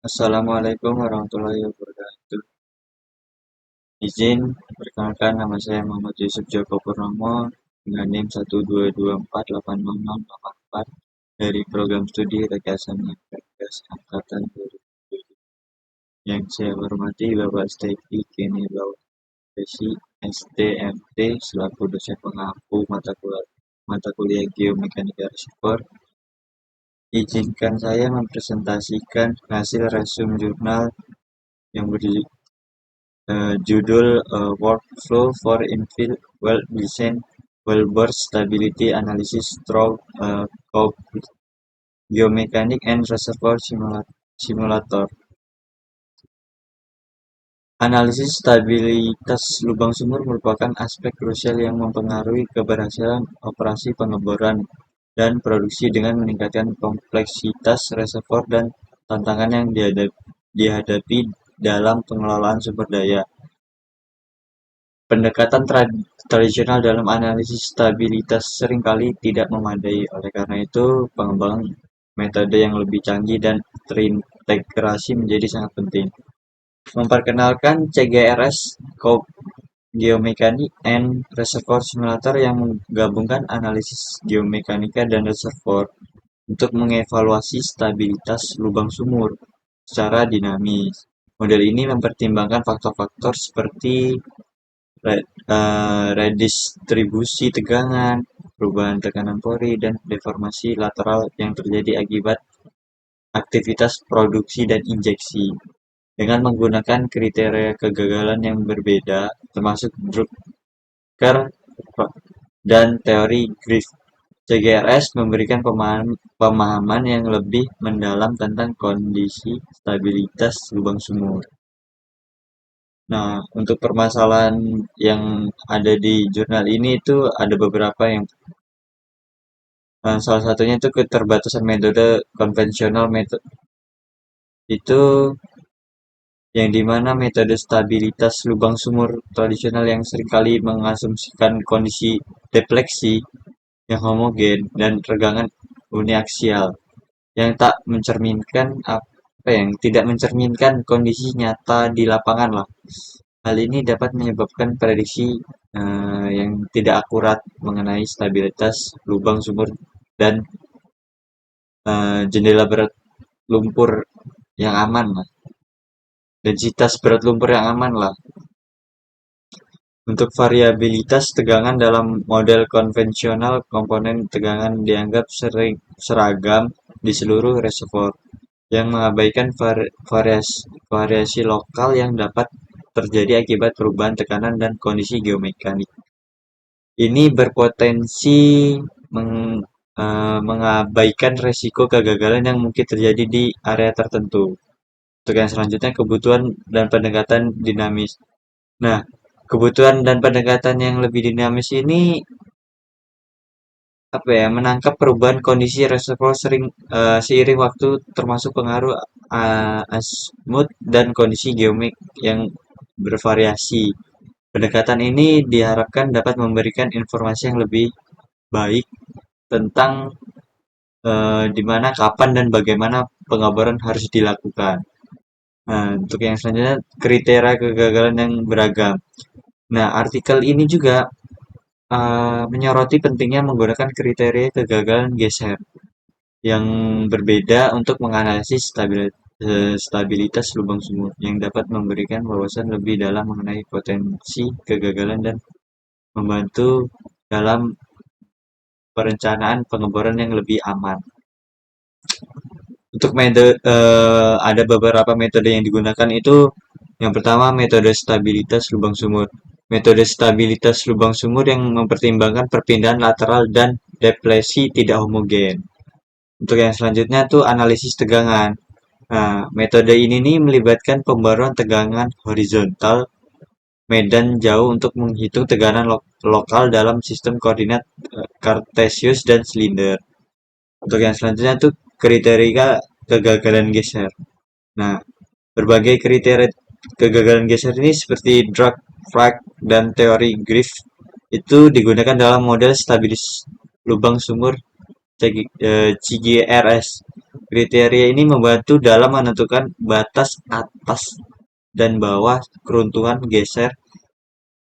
Assalamualaikum warahmatullahi wabarakatuh. Izin perkenalkan, nama saya Muhammad Yusuf Joko Purnomo dengan NIM 122488684 dari program studi Rekayasa Gas Angkatan 2007. Yang saya hormati Bapak Stevi Kenny Bawasi STMT selaku dosen pengampu mata kuliah Geomekanika Reservoir. Izinkan saya mempresentasikan hasil resume jurnal yang judul Workflow for Infill Well Design Wellbore Stability Analysis through Geomechanic and Reservoir Simulator. Analisis stabilitas lubang sumur merupakan aspek krusial yang mempengaruhi keberhasilan operasi pengeboran dan produksi dengan meningkatkan kompleksitas reservoir dan tantangan yang dihadapi dalam pengelolaan sumber daya. Pendekatan tradisional dalam analisis stabilitas seringkali tidak memadai, oleh karena itu pengembangan metode yang lebih canggih dan terintegrasi menjadi sangat penting. Memperkenalkan CGRS, Geomekanik and Reservoir Simulator yang menggabungkan analisis geomekanika dan reservoir untuk mengevaluasi stabilitas lubang sumur secara dinamis. Model ini mempertimbangkan faktor-faktor seperti redistribusi tegangan, perubahan tekanan pori, dan deformasi lateral yang terjadi akibat aktivitas produksi dan injeksi. Dengan menggunakan kriteria kegagalan yang berbeda, termasuk Drucker dan teori Griff, CGRS memberikan pemahaman yang lebih mendalam tentang kondisi stabilitas lubang sumur. Nah, untuk permasalahan yang ada di jurnal ini itu ada beberapa yang salah satunya itu keterbatasan metode konvensional itu yang dimana metode stabilitas lubang sumur tradisional yang seringkali mengasumsikan kondisi defleksi yang homogen dan regangan uniaksial yang tidak mencerminkan kondisi nyata di lapangan lah. Hal ini dapat menyebabkan prediksi yang tidak akurat mengenai stabilitas lubang sumur dan jendela berat lumpur yang aman lah. Densitas berat lumpur yang aman lah. Untuk variabilitas tegangan dalam model konvensional, komponen tegangan dianggap seragam di seluruh reservoir, yang mengabaikan variasi lokal yang dapat terjadi akibat perubahan tekanan dan kondisi geomekanik. Ini berpotensi mengabaikan resiko kegagalan yang mungkin terjadi di area tertentu. Untuk yang selanjutnya, kebutuhan dan pendekatan dinamis. Nah, kebutuhan dan pendekatan yang lebih dinamis ini menangkap perubahan kondisi reservoir seiring waktu, termasuk pengaruh azimuth dan kondisi geomik yang bervariasi. Pendekatan ini diharapkan dapat memberikan informasi yang lebih baik tentang di mana, kapan, dan bagaimana pengeboran harus dilakukan. Nah, untuk yang selanjutnya, kriteria kegagalan yang beragam. Nah, artikel ini juga menyoroti pentingnya menggunakan kriteria kegagalan geser yang berbeda untuk menganalisis stabilitas lubang sumur, yang dapat memberikan wawasan lebih dalam mengenai potensi kegagalan dan membantu dalam perencanaan pengeboran yang lebih aman. Untuk ada beberapa metode yang digunakan itu, yang pertama metode stabilitas lubang sumur. Metode stabilitas lubang sumur yang mempertimbangkan perpindahan lateral dan depresi tidak homogen. Untuk yang selanjutnya tuh analisis tegangan. Nah, metode ini nih melibatkan pembaruan tegangan horizontal medan jauh untuk menghitung tekanan lokal dalam sistem koordinat Cartesius dan silinder. Untuk yang selanjutnya tuh kriteria kegagalan geser. Nah, berbagai kriteria kegagalan geser ini seperti Drake, Frag, dan teori Griff itu digunakan dalam model stabilis lubang sumur CGRS. Kriteria ini membantu dalam menentukan batas atas dan bawah keruntuhan geser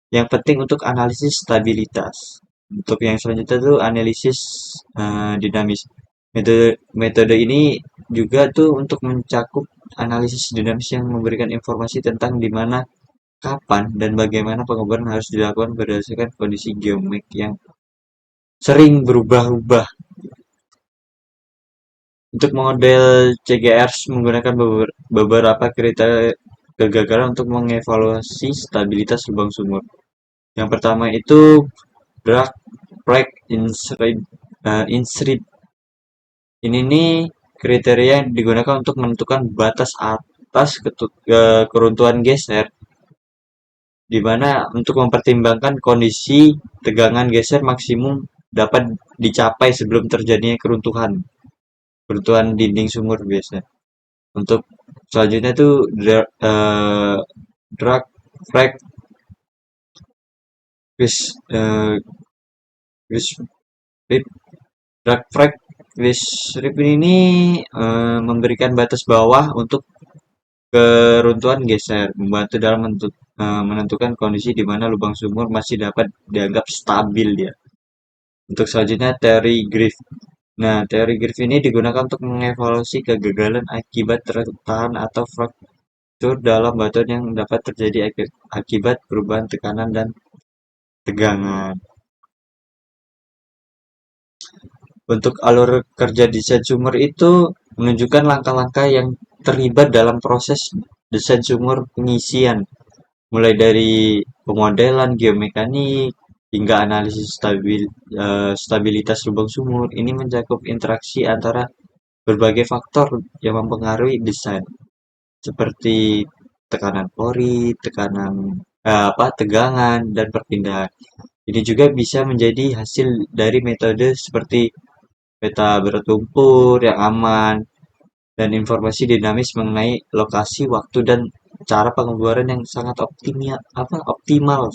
yang penting untuk analisis stabilitas. Untuk yang selanjutnya itu analisis dinamis. Metode ini juga tuh untuk mencakup analisis dinamis yang memberikan informasi tentang di mana, kapan, dan bagaimana pengeboran harus dilakukan berdasarkan kondisi geometrik yang sering berubah-ubah. Untuk model CGR menggunakan beberapa kriteria kegagalan untuk mengevaluasi stabilitas lubang sumur. Yang pertama itu drag plug insrid. Ini nih kriteria yang digunakan untuk menentukan batas atas keruntuhan geser, di mana untuk mempertimbangkan kondisi tegangan geser maksimum dapat dicapai sebelum terjadinya keruntuhan dinding sumur biasa. Untuk selanjutnya itu drag frag drag frag strip ini memberikan batas bawah untuk keruntuhan geser, membantu dalam menentukan kondisi di mana lubang sumur masih dapat dianggap stabil dia. Untuk selanjutnya teori Griff. Nah, teori Griff ini digunakan untuk mengevaluasi kegagalan akibat retahan atau fraktur dalam batuan yang dapat terjadi akibat perubahan tekanan dan tegangan. Untuk alur kerja desain sumur itu menunjukkan langkah-langkah yang terlibat dalam proses desain sumur pengisian, mulai dari pemodelan geomekanik hingga analisis stabilitas lubang sumur. Ini mencakup interaksi antara berbagai faktor yang mempengaruhi desain, seperti tekanan pori, tegangan, dan perpindahan. Ini juga bisa menjadi hasil dari metode seperti peta berat lumpur yang aman, dan informasi dinamis mengenai lokasi, waktu, dan cara pengeboran yang sangat optimal.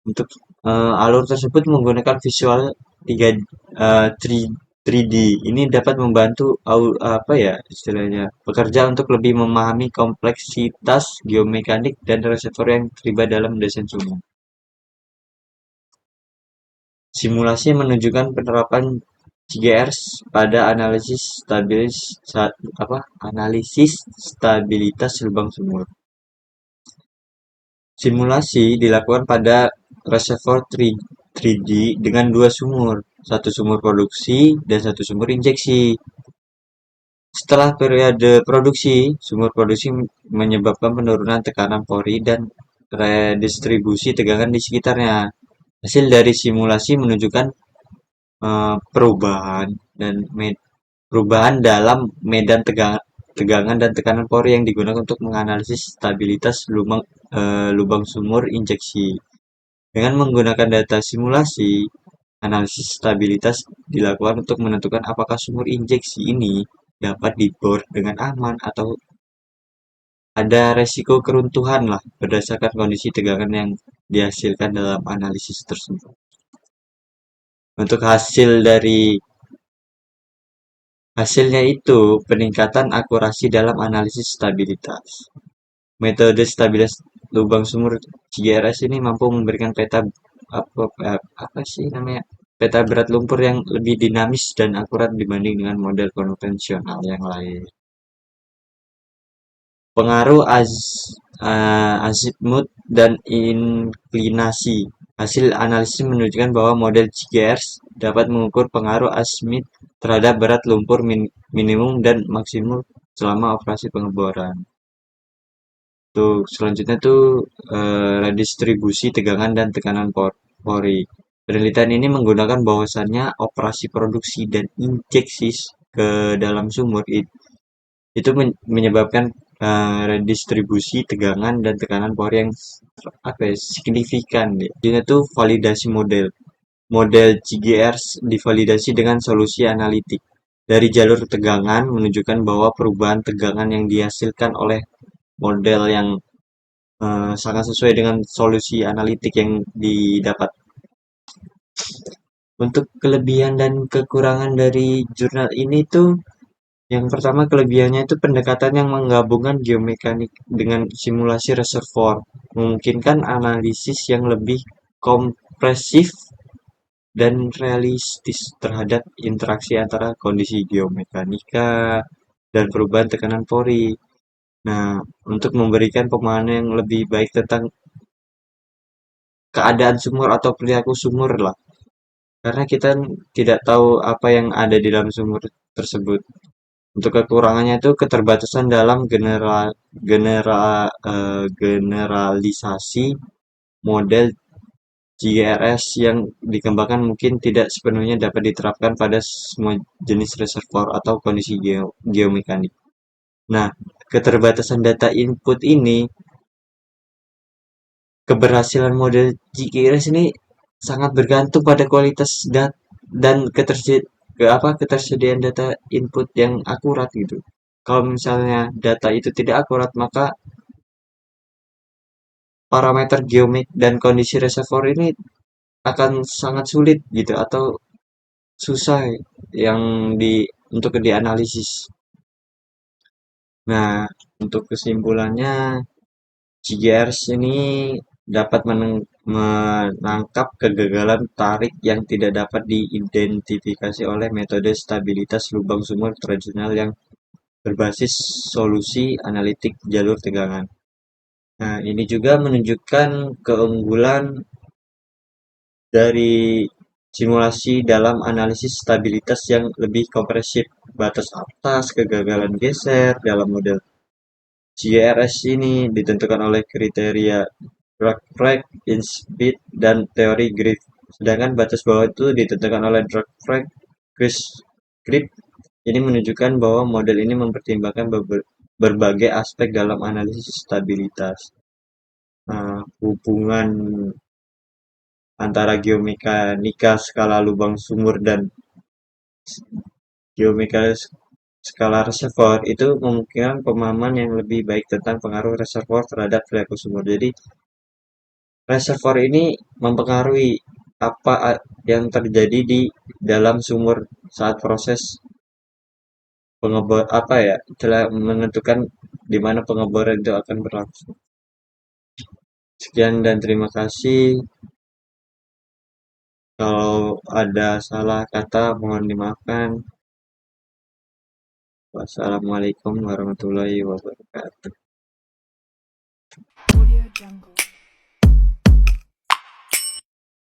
Untuk alur tersebut menggunakan visual 3D. Ini dapat membantu istilahnya pekerja untuk lebih memahami kompleksitas geomekanik dan reservoir yang terlibat dalam desain sumur. Simulasi menunjukkan penerapan CGR pada analisis stabilitas lubang sumur. Simulasi dilakukan pada reservoir 3D dengan dua sumur, satu sumur produksi dan satu sumur injeksi. Setelah periode produksi, sumur produksi menyebabkan penurunan tekanan pori dan redistribusi tegangan di sekitarnya. Hasil dari simulasi menunjukkan perubahan dalam medan tegangan dan tekanan pori yang digunakan untuk menganalisis stabilitas lubang sumur injeksi. Dengan menggunakan data simulasi, analisis stabilitas dilakukan untuk menentukan apakah sumur injeksi ini dapat dibor dengan aman atau ada resiko keruntuhan berdasarkan kondisi tegangan yang dihasilkan dalam analisis tersebut. Untuk hasilnya itu peningkatan akurasi dalam analisis stabilitas. Metode stabilitas lubang sumur CGRS ini mampu memberikan peta berat lumpur yang lebih dinamis dan akurat dibanding dengan model konvensional yang lain. Pengaruh azimut dan inklinasi. Hasil analisis menunjukkan bahwa model CGR dapat mengukur pengaruh azimut terhadap berat lumpur minimum dan maksimum selama operasi pengeboran. Untuk selanjutnya tuh redistribusi tegangan dan tekanan pori. Penelitian ini menggunakan bahwasannya operasi produksi dan injeksi ke dalam sumur itu menyebabkan redistribusi tegangan dan tekanan pori yang signifikan. Ini tuh validasi model. Model CGR divalidasi dengan solusi analitik. Dari jalur tegangan menunjukkan bahwa perubahan tegangan yang dihasilkan oleh model yang sangat sesuai dengan solusi analitik yang didapat. Untuk kelebihan dan kekurangan dari jurnal ini tuh, yang pertama kelebihannya itu pendekatan yang menggabungkan geomekanik dengan simulasi reservoir, memungkinkan analisis yang lebih kompresif dan realistis terhadap interaksi antara kondisi geomekanika dan perubahan tekanan pori. Nah, untuk memberikan pemahaman yang lebih baik tentang keadaan sumur atau perilaku sumur lah. Karena kita tidak tahu apa yang ada di dalam sumur tersebut. Untuk kekurangannya itu keterbatasan dalam generalisasi model GRS yang dikembangkan mungkin tidak sepenuhnya dapat diterapkan pada semua jenis reservoir atau kondisi geomekanik. Nah, keterbatasan data input ini, keberhasilan model GRS ini sangat bergantung pada kualitas dan ketersediaan data input yang akurat gitu. Kalau misalnya data itu tidak akurat, maka parameter geometrik dan kondisi reservoir ini akan sangat sulit gitu atau susah yang untuk dianalisis. Nah, untuk kesimpulannya, GRS ini dapat menangkap kegagalan tarik yang tidak dapat diidentifikasi oleh metode stabilitas lubang sumur tradisional yang berbasis solusi analitik jalur tegangan. Nah, ini juga menunjukkan keunggulan dari simulasi dalam analisis stabilitas yang lebih kompresif, batas atas, kegagalan geser dalam model GRS ini ditentukan oleh kriteria Drag-Frag, Inspeed, dan teori Griff. Sedangkan batas bawah itu ditentukan oleh Drag-Frag, Griff. Ini menunjukkan bahwa model ini mempertimbangkan berbagai aspek dalam analisis stabilitas. Hubungan antara geomekanika skala lubang sumur dan geomekanika skala reservoir itu memungkinkan pemahaman yang lebih baik tentang pengaruh reservoir terhadap perilaku sumur. Jadi, reservoir ini mempengaruhi apa yang terjadi di dalam sumur saat proses pengebor apa ya, telah menentukan di mana pengeboran itu akan berlangsung. Sekian dan terima kasih. Kalau ada salah kata mohon dimaafkan. Wassalamualaikum warahmatullahi wabarakatuh. Audio Jungle.